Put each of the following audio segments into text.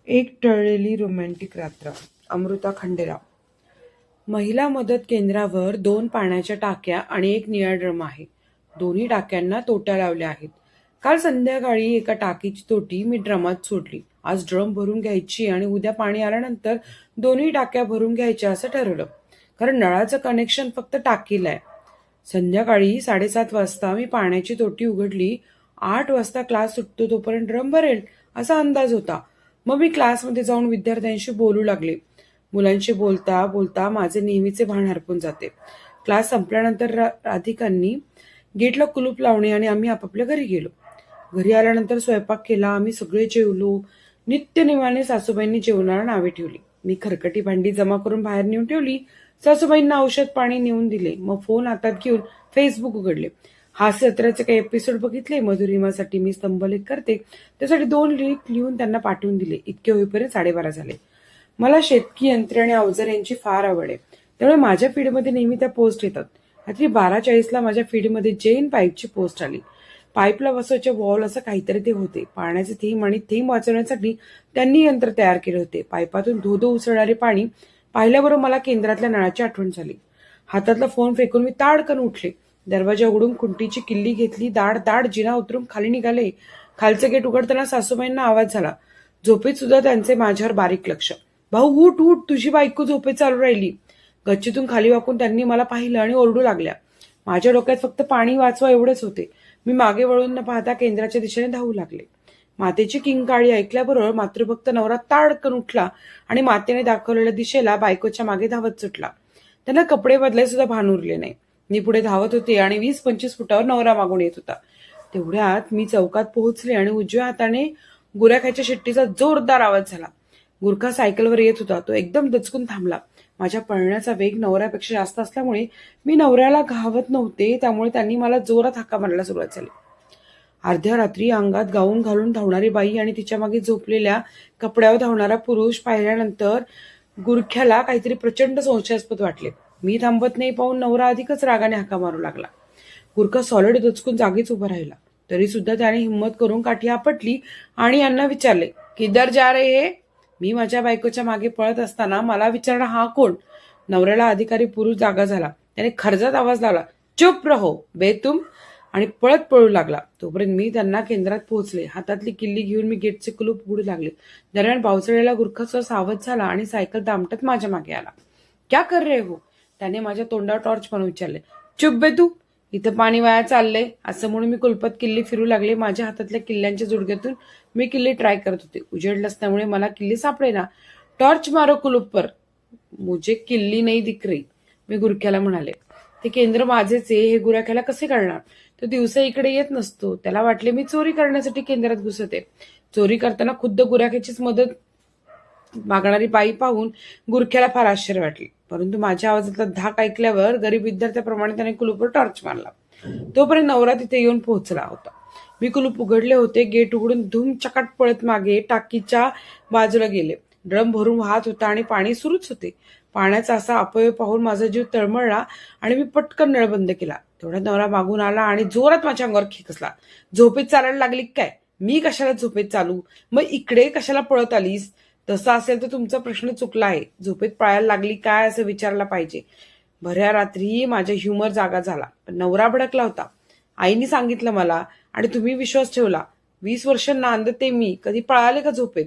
एक टळलेली रोमॅन्टिक रात्र. अमृता खंडेराव. महिला मदत केंद्रावर 2 पाण्याच्या टाक्या आणि एक निळा ड्रम आहे. दोन्ही टाक्यांना तोट्या लावल्या आहेत. काल संध्याकाळी एका टाकीची तोटी मी ड्रमात सोडली. आज ड्रम भरून घ्यायची आणि उद्या पाणी आल्यानंतर दोन्ही टाक्या भरून घ्यायच्या असं ठरवलं. कारण नळाचं कनेक्शन फक्त टाकीला आहे. संध्याकाळी 7:30 वाजता मी पाण्याची तोटी उघडली. 8 वाजता क्लास सुटतो तोपर्यंत ड्रम भरेल असा अंदाज होता. मग मी क्लासमध्ये जाऊन विद्यार्थ्यांशी बोलू लागले. मुलांशी बोलता बोलता माझे नेहमीचे भान हरपून जाते. क्लास संपल्यानंतर राधिकांनी गेटला कुलूप लावणे आणि आम्ही आपापल्या घरी गेलो. घरी आल्यानंतर स्वयंपाक केला. आम्ही सगळे जेवलो. नित्यनेमाने सासूबाईंनी जेवणाला नावे ठेवली. मी खरकटी भांडी जमा करून बाहेर नेऊन ठेवली. सासूबाईंना औषध पाणी नेऊन दिले. मग फोन हातात घेऊन फेसबुक उघडले. हास्य जत्रेचे काही एपिसोड बघितले. मधुरिमासाठी मी स्तंभलेख करते त्यासाठी 2 लेख लिहून त्यांना पाठवून दिले. इतके होईपर्यंत 12:30 झाले. मला शेतकी यंत्रे आणि अवजार यांची फार आवड आहे. त्यामुळे माझ्या फीडमध्ये नेहमी त्या पोस्ट येतात. रात्री 12:40 माझ्या फीडमध्ये जैन पाईपची पोस्ट आली. पाईपला बसवायचे वॉल असं काहीतरी ते होते. पाण्याचे थेंब आणि थेंब वाचवण्यासाठी त्यांनी यंत्र तयार केले होते. पाईपातून धो उसळणारे पाणी पाहिल्याबरोबर मला केंद्रातल्या नळाची आठवण झाली. हातातला फोन फेकून मी ताडकन उठले. दरवाजा उघडून खुंटीची किल्ली घेतली. दाड दाड जिना उतरून खाली निघाले. खालचे गेट उघडताना सासूबाईंना आवाज झाला. झोपेत सुद्धा त्यांचे माझ्यावर बारीक लक्ष. भाऊ उठ उठ, तुझी बायको झोपेत चालू राहिली. गच्चीतून खाली वाकून त्यांनी मला पाहिलं आणि ओरडू लागल्या. माझ्या डोक्यात फक्त पाणी वाचवा एवढेच होते. मी मागे वळून न पाहता केंद्राच्या दिशेने धावू लागले. मातेची किंकाळी ऐकल्याबरोबर मातृभक्त नवरा ताडकन उठला आणि मातेने दाखवलेल्या दिशेला बायकोच्या मागे धावत सुटला. त्यांना कपडे बदलाय सुद्धा भान उरले नाही. मी पुढे धावत होते आणि 20-25 फुटावर नवरा मागून येत होता. तेवढ्यात मी चौकात पोहोचले आणि उजव्या हाताने गुराख्याच्या शिट्टीचा जोरदार आवाज झाला. गुरखा सायकलवर येत होता. तो एकदम दचकून थांबला. माझ्या पळण्याचा वेग नवऱ्यापेक्षा जास्त असल्यामुळे मी नवऱ्याला घावत नव्हते. त्यामुळे त्यांनी मला जोरात हाका मारायला सुरुवात झाली. अर्ध्या रात्री अंगात गाऊन घालून धावणारी बाई आणि तिच्या मागे झोपलेल्या कपड्यावर धावणारा पुरुष पाहिल्यानंतर गुरख्याला काहीतरी प्रचंड संशयास्पद वाटले. मी थांबत नाही पाहून नवरा अधिकच रागाने हाका मारू लागला. गुरखा सॉलिड दचकून जागीच उभा राहिला. तरी सुद्धा त्याने हिंमत करून काठी आपटली आणि यांना विचारले, किधर जा रहे हे? मी माझ्या बायकोच्या मागे पळत असताना मला विचारणं हा कोण? नवऱ्याला अधिकारी पुरुष जागा झाला. त्याने खर्जात आवाज लावला, चुप रहो बेतुम, आणि पळत पळू लागला. तोपर्यंत मी त्यांना केंद्रात पोहोचले. हातातली किल्ली घेऊन मी गेटचे कुलूप उघडू लागले. दरम्यान पावसाळ्याला गुरखा सावध झाला आणि सायकल दामटत माझ्या मागे आला. क्या कर रहे हो? त्याने माझ्या तोंडावर टॉर्च म्हणून विचारले. चुप बे तू, इथं पाणी वाया चाललंय असं म्हणून मी कुलपात किल्ली फिरू लागले. माझ्या हातातल्या किल्ल्यांच्या जुडग्यातून मी किल्ली ट्राय करत होते. उजेड असल्यामुळे मला किल्ली सापडेना. टॉर्च मारो कुलूप पर. मुझे किल्ली नाही दिख रही, मी गुरख्याला म्हणाले. ते केंद्र माझेच आहे हे गुरख्याला कसे कळणार? तो दिवसा इकडे येत नसतो. त्याला वाटले मी चोरी करण्यासाठी केंद्रात घुसते. चोरी करताना खुद्द गुराख्याचीच मदत मागणारी बाई पाहून गुरख्याला फार आश्चर्य वाटले. परंतु माझ्या आवाजातला धाक ऐकल्यावर गरीब विद्यार्थ्याप्रमाणे त्याने कुलूपवर टॉर्च मारला. तोपर्यंत नवरा तिथे येऊन पोहोचला होता. मी कुलूप उघडले होते. गेट उघडून धूम चकाट पळत मागे टाकीच्या बाजूला गेले. ड्रम भरून वाहत होता आणि पाणी सुरूच होते. पाण्याचा असा अपव्यय पाहून माझा जीव तळमळला आणि मी पटकन नळ बंद केला. तेवढ्या नवरा मागून आला आणि जोरात माझ्या अंगावर खेकसला. झोपेत चालायला लागली काय? मी कशाला झोपेत चालू? मग इकडे कशाला पळत आलीस? तसं असेल तर तुमचा प्रश्न चुकला आहे. झोपेत पळायला लागली काय असं विचारला पाहिजे. भऱ्या रात्री माझा ह्युमर जागा झाला. पण नवरा भडकला होता. आईने सांगितलं मला आणि तुम्ही विश्वास ठेवला. 20 वर्ष नांदते मी, कधी पळाले का झोपेत?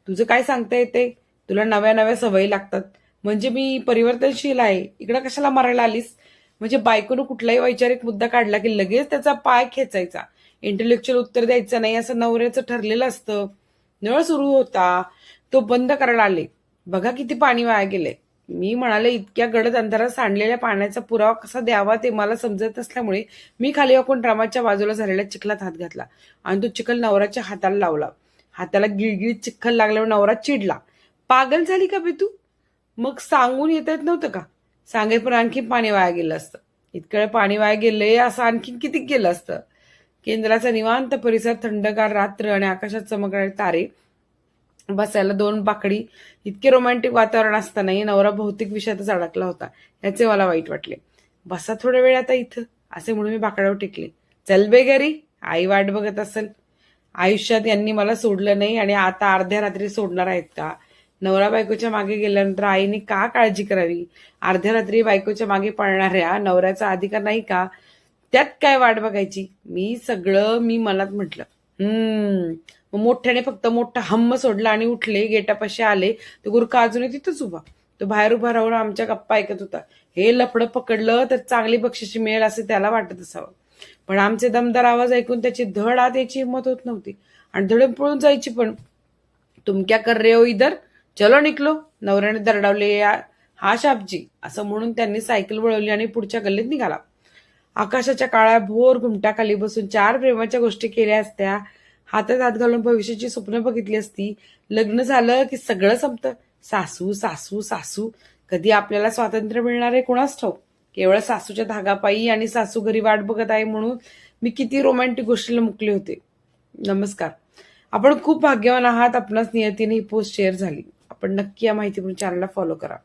तुझं काय सांगता येते? तुला नव्या नव्या सवयी लागतात. म्हणजे मी परिवर्तनशील आहे. इकडं कशाला मारायला आलीस? म्हणजे बायकोनं कुठलाही वैचारिक मुद्दा काढला की लगेच त्याचा पाय खेचायचा, इंटेलेक्च्युअल उत्तर द्यायचं नाही असं नवऱ्याचं ठरलेलं असतं. नळ सुरू होता, तो बंद करायला आले. बघा किती पाणी वाया गेले. मी म्हणाले, इतक्या गडद अंधारात सांडलेल्या पाण्याचा पुरावा कसा द्यावा ते मला समजत नसल्यामुळे मी खाली वाकून ड्रामाच्या बाजूला झालेल्या चिखलात हात घातला आणि तो चिखल नवऱ्याच्या हाताला लावला. हाताला गिळगिळीत चिखल लागल्यावर नवरा चिडला. पागल झाली का बे तू? मग सांगून येता येत नव्हतं का? सांगे पण आणखी पाणी वाया गेलं असतं. इतकं पाणी वाया गेलंय असं आणखी किती गेलं असतं. केंद्राचा निवांत परिसर, थंडगार रात्र आणि आकाशात चमकणारे तारे, बसायला 2 बाकडी, इतके रोमॅन्टिक वातावरण असतानाही नवरा भौतिक विषयातच अडकला होता. याचे मला वाईट वाटले. बसा थोडा वेळ आता इथं, असे म्हणून मी बाकड्यावर टेकले. चल बे घरी, आई वाट बघत असेल. आयुष्यात यांनी मला सोडलं नाही आणि आता अर्ध्या रात्री सोडणार आहेत का? नवरा बायकोच्या मागे गेल्यानंतर आईने का काळजी करावी? अर्ध्या रात्री बायकोच्या मागे पळणाऱ्या नवऱ्याचा अधिकार नाही का? त्यात काय वाट बघायची? मी मनात म्हटलं. मग मोठ्याने फक्त मोठा हम्म सोडला आणि उठले. गेटापाशी आले तर गुरखा अजूनही तिथंच उभा. तो बाहेर उभा राहून आमच्या गप्पा ऐकत होता. हे लफडं पकडलं तर चांगली बक्षिशी मिळेल असं त्याला वाटत असावं. पण आमचे दमदार आवाज ऐकून त्याची धड आत यायची हिंमत होत नव्हती आणि धडक पळून जायची पण. तुम क्या कर रहे हो इधर? चलो निकलो. नवऱ्याने दरडावले हा शापजी असं म्हणून त्यांनी सायकल वळवली आणि पुढच्या गल्लीत निघाला. आकाशाच्या काळ्या भोर घुमटाखाली बसून 4 प्रेमाच्या गोष्टी केल्या असत्या. हातात हात घालून भविष्याची स्वप्न बघितली असती. लग्न झालं की सगळं संपतं. सासू सासू सासू. कधी आपल्याला स्वातंत्र्य मिळणार आहे कुणास ठाऊक. केवळ सासूच्या धागापायी आणि सासू घरी वाट बघत आहे म्हणून मी किती रोमॅन्टिक गोष्टीला मुकले होते. नमस्कार. आपण खूप भाग्यवान आहात. आपणास नियतीने ही पोस्ट शेअर झाली. आपण नक्की या माहितीपूर्ण चॅनलला फॉलो करा.